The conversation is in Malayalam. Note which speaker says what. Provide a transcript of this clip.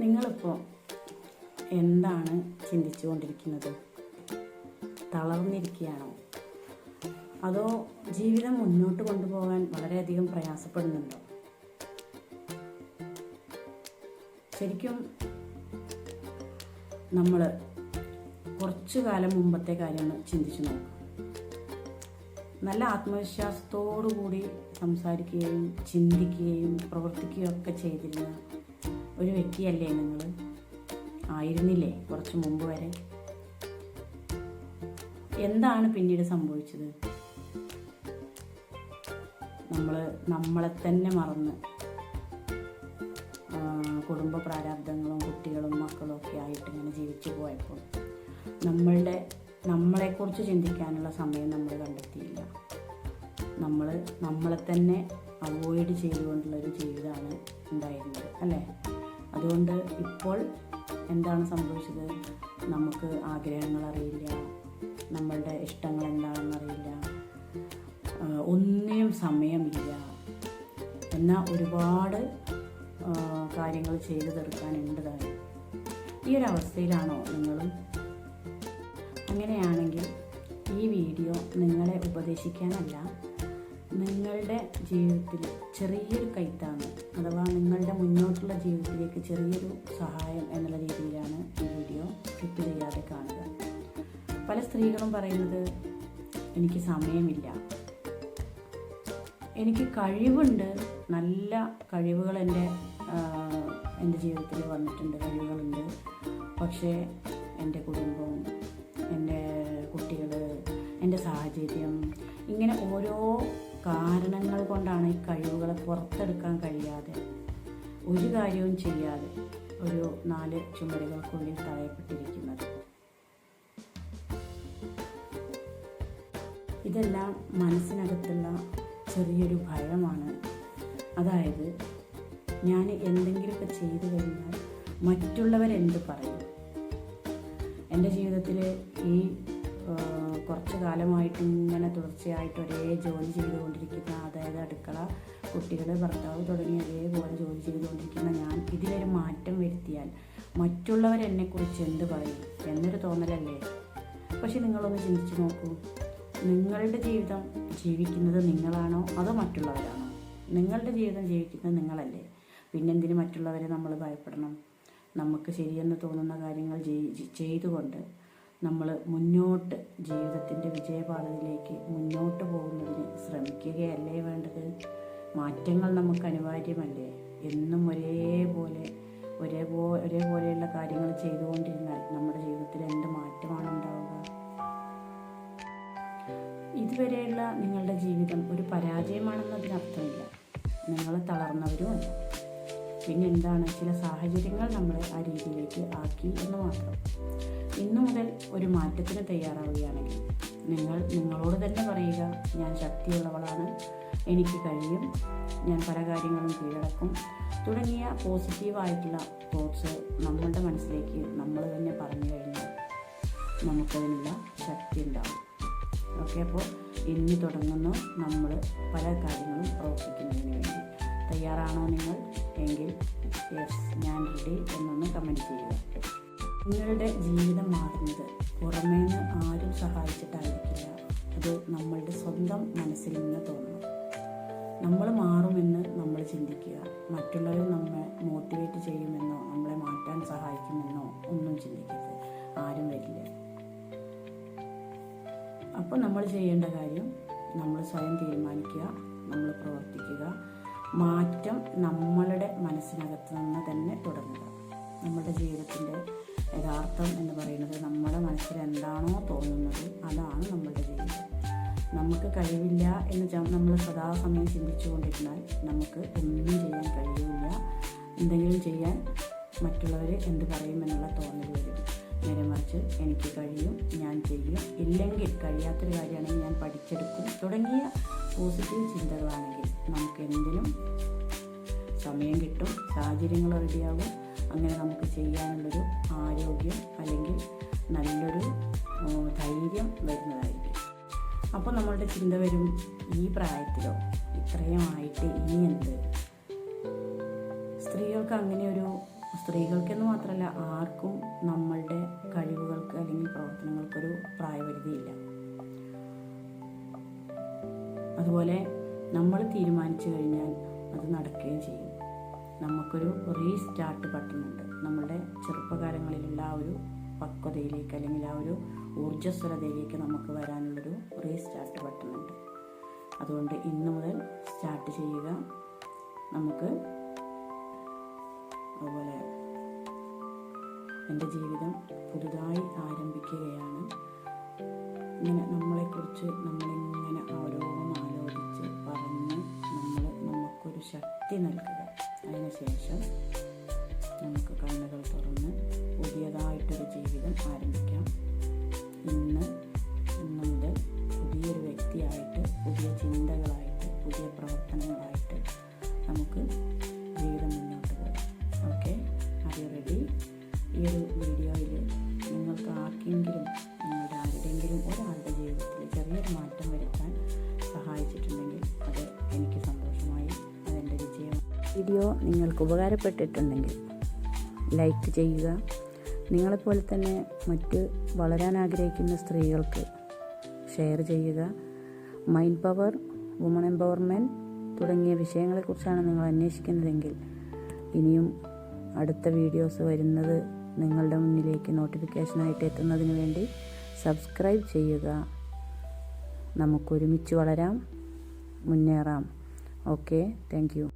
Speaker 1: നിങ്ങളിപ്പോൾ എന്താണ് ചിന്തിച്ചുകൊണ്ടിരിക്കുന്നത്? തളർന്നിരിക്കുകയാണോ? അതോ ജീവിതം മുന്നോട്ട് കൊണ്ടുപോകാൻ വളരെയധികം പ്രയാസപ്പെടുന്നുണ്ടോ? ശരിക്കും നമ്മൾ കുറച്ചു കാലം മുമ്പത്തെ കാര്യങ്ങൾ ചിന്തിച്ചു നോക്കാം. നല്ല ആത്മവിശ്വാസത്തോടു കൂടി സംസാരിക്കുകയും ചിന്തിക്കുകയും പ്രവർത്തിക്കുകയും ഒക്കെ ചെയ്തിരുന്ന ഒരു വ്യക്തിയല്ലേ നിങ്ങൾ? ആയിരുന്നില്ലേ കുറച്ച് മുമ്പ് വരെ? എന്താണ് പിന്നീട് സംഭവിച്ചത്? നമ്മളെ തന്നെ മറന്ന് കുടുംബ പ്രാരാബ്ദങ്ങളും കുട്ടികളും മക്കളും ഒക്കെ ആയിട്ട് ഇങ്ങനെ ജീവിച്ചു പോയപ്പോൾ നമ്മളെക്കുറിച്ച് ചിന്തിക്കാനുള്ള സമയം നമ്മൾ കണ്ടെത്തിയില്ല. നമ്മളെ തന്നെ അവോയ്ഡ് ചെയ്തുകൊണ്ടുള്ളൊരു ജീവിതമാണ് ഉണ്ടായിരുന്നത്, അല്ലേ? അതുകൊണ്ട് ഇപ്പോൾ എന്താണ് സംഭവിച്ചത്? നമുക്ക് ആഗ്രഹങ്ങൾ അറിയില്ല, നമ്മളുടെ ഇഷ്ടങ്ങൾ എന്താണെന്നറിയില്ല, ഒന്നിനും സമയമില്ല. എന്നാൽ ഒരുപാട് കാര്യങ്ങൾ ചെയ്തു തീർക്കാനുണ്ടതായി. ഈ ഒരു അവസ്ഥയിലാണോ നിങ്ങളും? അങ്ങനെയാണെങ്കിൽ ഈ വീഡിയോ നിങ്ങളെ ഉപദേശിക്കാനല്ല, നിങ്ങളുടെ ജീവിതത്തിൽ ചെറിയൊരു കൈത്താങ്ങ്, അഥവാ നിങ്ങളുടെ മുന്നോട്ടുള്ള ജീവിതത്തിലേക്ക് ചെറിയൊരു സഹായം എന്നുള്ള രീതിയിലാണ് ഈ വീഡിയോ സ്കിപ്പ് ചെയ്യാതെ കാണുക. പല സ്ത്രീകളും പറയുന്നത്, എനിക്ക് സമയമില്ല, എനിക്ക് കഴിവുണ്ട്, നല്ല കഴിവുകൾ എൻ്റെ ജീവിതത്തിൽ വന്നിട്ടുണ്ട്, കഴിവുകളുണ്ട്, പക്ഷേ എൻ്റെ കുടുംബം, എൻ്റെ കുട്ടികൾ, എൻ്റെ സാഹചര്യം, ഇങ്ങനെ ഓരോ കാരണങ്ങൾ കൊണ്ടാണ് ഈ കഴിവുകളെ പുറത്തെടുക്കാൻ കഴിയാതെ ഒരു കാര്യവും ചെയ്യാതെ ഒരു 4 ചുമരുകൾക്കുള്ളിൽ തടയപ്പെട്ടിരിക്കുന്നത്. ഇതെല്ലാം മനസ്സിനകത്തുള്ള ചെറിയൊരു ഭയമാണ്. അതായത്, ഞാൻ എന്തെങ്കിലുമൊക്കെ ചെയ്തു കഴിഞ്ഞാൽ മറ്റുള്ളവരെന്ത് പറയും? എൻ്റെ ജീവിതത്തിൽ ഈ കുറച്ച് കാലമായിട്ട് ഇങ്ങനെ തുടർച്ചയായിട്ട് ഒരേ ജോലി ചെയ്തുകൊണ്ടിരിക്കുന്ന, അതായത് അടുക്കള, കുട്ടികൾ, ഭർത്താവ് തുടങ്ങി ഒരേപോലെ ജോലി ചെയ്തുകൊണ്ടിരിക്കുന്ന ഞാൻ ഇതിലൊരു മാറ്റം വരുത്തിയാൽ മറ്റുള്ളവരെന്നെക്കുറിച്ച് എന്ത് പറയും എന്നൊരു തോന്നലല്ലേ? പക്ഷെ നിങ്ങളൊന്ന് ചിന്തിച്ച് നോക്കൂ. നിങ്ങളുടെ ജീവിതം ജീവിക്കുന്നത് നിങ്ങളാണോ അതോ മറ്റുള്ളവരാണോ? നിങ്ങളുടെ ജീവിതം ജീവിക്കുന്നത് നിങ്ങളല്ലേ. പിന്നെന്തിന് മറ്റുള്ളവരെ നമ്മൾ ഭയപ്പെടണം? നമുക്ക് ശരിയെന്ന് തോന്നുന്ന കാര്യങ്ങൾ ചെയ്തുകൊണ്ട് നമ്മൾ മുന്നോട്ട് ജീവിതത്തിൻ്റെ വിജയപാതയിലേക്ക് മുന്നോട്ട് പോകുന്നതിന് ശ്രമിക്കുകയല്ലേ വേണ്ടത്? മാറ്റങ്ങൾ നമുക്ക് അനിവാര്യമല്ലേ? എന്നും ഒരേപോലെയുള്ള കാര്യങ്ങൾ ചെയ്തുകൊണ്ടിരുന്നാൽ നമ്മുടെ ജീവിതത്തിൽ എന്ത് മാറ്റമാണ് ഉണ്ടാവുക? ഇതുവരെയുള്ള നിങ്ങളുടെ ജീവിതം ഒരു പരാജയമാണെന്നതിനർത്ഥമില്ല. നിങ്ങൾ തളർന്നവരുമല്ല. പിന്നെ എന്താണ്, ചില സാഹചര്യങ്ങൾ നമ്മളെ ആ രീതിയിലേക്ക് ആക്കി എന്ന് മാത്രം. ഇന്നു മുതൽ ഒരു മാറ്റത്തിന് തയ്യാറാവുകയാണെങ്കിൽ നിങ്ങളോട് തന്നെ പറയുക, ഞാൻ ശക്തിയുള്ളവളാണ്, എനിക്ക് കഴിയും, ഞാൻ പല കാര്യങ്ങളും കീഴടക്കും തുടങ്ങിയ പോസിറ്റീവായിട്ടുള്ള തോട്ട്സ് നമ്മളുടെ മനസ്സിലേക്ക് നമ്മൾ തന്നെ പറഞ്ഞു കഴിഞ്ഞാൽ നമുക്കതിനുള്ള ശക്തി ഉണ്ടാവും. ഓക്കെ, അപ്പോൾ ഇനി തുടങ്ങുന്നു നമ്മൾ പല കാര്യങ്ങളും പ്രവർത്തിക്കുന്നതിന് വേണ്ടി. തയ്യാറാണോ നിങ്ങൾ? എങ്കിൽ യെസ്, ഞാൻ റെഡി എന്നൊന്ന് കമൻറ്റ് ചെയ്യുക. നിങ്ങളുടെ ജീവിതം മാറുന്നത് പുറമേന്ന് ആരും സഹായിച്ചിട്ടായിരിക്കില്ല. അത് നമ്മളുടെ സ്വന്തം മനസ്സിൽ നിന്ന് തോന്നണം. നമ്മൾ മാറുമെന്ന് നമ്മൾ ചിന്തിക്കുക. മറ്റുള്ളവർ നമ്മെ മോട്ടിവേറ്റ് ചെയ്യുമെന്നോ നമ്മളെ മാറ്റാൻ സഹായിക്കുമെന്നോ ഒന്നും ചിന്തിക്കരുത്. ആരും വരില്ല. അപ്പോൾ നമ്മൾ ചെയ്യേണ്ട കാര്യം, നമ്മൾ സ്വയം തീരുമാനിക്കുക, നമ്മൾ പ്രവർത്തിക്കുക. മാറ്റം നമ്മളുടെ മനസ്സിനകത്ത് നിന്ന് തന്നെ തുടങ്ങുക. നമ്മുടെ ജീവിതത്തിൻ്റെ യഥാർത്ഥം എന്ന് പറയുന്നത് നമ്മുടെ മനസ്സിൽ എന്താണോ തോന്നുന്നത് അതാണ് നമ്മളുടെ ജീവിതം. നമുക്ക് കഴിവില്ല എന്ന് നമ്മൾ സദാസമയം ചിന്തിച്ചുകൊണ്ടിരുന്നാൽ നമുക്ക് ഒന്നും ചെയ്യാൻ കഴിയില്ല. എന്തെങ്കിലും ചെയ്യാൻ മറ്റുള്ളവർ എന്ത് പറയുമെന്നുള്ള തോന്നൽ വരും. നേരെ മറിച്ച് എനിക്ക് കഴിയും, ഞാൻ ചെയ്യും, ഇല്ലെങ്കിൽ കഴിയാത്തൊരു കാര്യമാണെങ്കിൽ ഞാൻ പഠിച്ചെടുക്കും തുടങ്ങിയ പോസിറ്റീവ് ചിന്തകളാണെങ്കിൽ നമുക്ക് എന്തിനും സമയം കിട്ടും, സാഹചര്യങ്ങൾ റെഡിയാകും. അങ്ങനെ നമുക്ക് ചെയ്യാനുള്ളൊരു ആരോഗ്യം അല്ലെങ്കിൽ നല്ലൊരു ധൈര്യം വരുന്നതായിരിക്കും. അപ്പോൾ നമ്മളുടെ ചിന്ത വരും, ഈ പ്രായത്തിലോ ഇത്രയും ആയിട്ട് ഇനി എന്ത്? സ്ത്രീകൾക്ക് അങ്ങനെ ഒരു സ്ത്രീകൾക്കെന്ന് മാത്രമല്ല ആർക്കും നമ്മളുടെ കഴിവുകൾക്ക് അല്ലെങ്കിൽ പ്രവർത്തനങ്ങൾക്കൊരു പ്രായപരിധിയില്ല. അതുപോലെ നമ്മൾ തീരുമാനിച്ചു കഴിഞ്ഞാൽ അത് നടക്കുകയും ചെയ്യും. നമുക്കൊരു റീസ്റ്റാർട്ട് ബട്ടണുണ്ട്. നമ്മളുടെ ചെറുപ്പകാലങ്ങളിലുള്ള ആ ഒരു പക്വതയിലേക്ക് അല്ലെങ്കിൽ ആ ഒരു ഊർജ്ജസ്വലതയിലേക്ക് നമുക്ക് വരാനുള്ളൊരു റീസ്റ്റാർട്ട് ബട്ടണുണ്ട്. അതുകൊണ്ട് ഇന്ന് മുതൽ സ്റ്റാർട്ട് ചെയ്യുക. നമുക്ക് അതുപോലെ എൻ്റെ ജീവിതം പുതുതായി ആരംഭിക്കുകയാണ്. ഇങ്ങനെ നമ്മളെക്കുറിച്ച് നമ്മളിങ്ങനെ ഓരോന്ന് ആലോചിച്ച് പറഞ്ഞ് നമുക്കൊരു ശക്തി നൽകുക. അതിനുശേഷം നമുക്ക് കണ്ണുകൾ തുറന്ന് പുതിയതായിട്ടൊരു ജീവിതം ആരംഭിക്കാം. ഇന്ന് മുതൽ പുതിയൊരു വ്യക്തിയായിട്ട്, പുതിയ ചിന്തകളായിട്ട്, പുതിയ പ്രവർത്തനങ്ങളായിട്ട് നമുക്ക് ജീവിതം മുന്നോട്ട് പോകാം. Okay, are you ready? ഈ ഒരു വീഡിയോയിൽ നിങ്ങൾക്ക് ആർക്കെങ്കിലും, നിങ്ങളുടെ ആരുടെയെങ്കിലും ഒരാളുടെ ജീവിതത്തിൽ ചെറിയൊരു മാറ്റം വരുത്താൻ സഹായിച്ചിട്ടുണ്ടെങ്കിൽ അത് എനിക്ക് സന്തോഷമായി. അതെൻ്റെ വിജയം. വീഡിയോ നിങ്ങൾക്ക് ഉപകാരപ്പെട്ടിട്ടുണ്ടെങ്കിൽ ലൈക്ക് ചെയ്യുക. നിങ്ങളെപ്പോലെ തന്നെ മറ്റ് വളരാൻ ആഗ്രഹിക്കുന്ന സ്ത്രീകൾക്ക് ഷെയർ ചെയ്യുക. മൈൻഡ് പവർ, വുമൺ എംപവർമെൻറ്റ് തുടങ്ങിയ വിഷയങ്ങളെക്കുറിച്ചാണ് നിങ്ങൾ അന്വേഷിക്കുന്നതെങ്കിൽ ഇനിയും അടുത്ത വീഡിയോസ് വരുന്നത് നിങ്ങളുടെ മുന്നിലേക്ക് നോട്ടിഫിക്കേഷനായിട്ട് എത്തുന്നതിന് വേണ്ടി സബ്സ്ക്രൈബ് ചെയ്യുക. നമുക്കൊരുമിച്ച് വളരാം, മുന്നേറാം. Okay, thank you.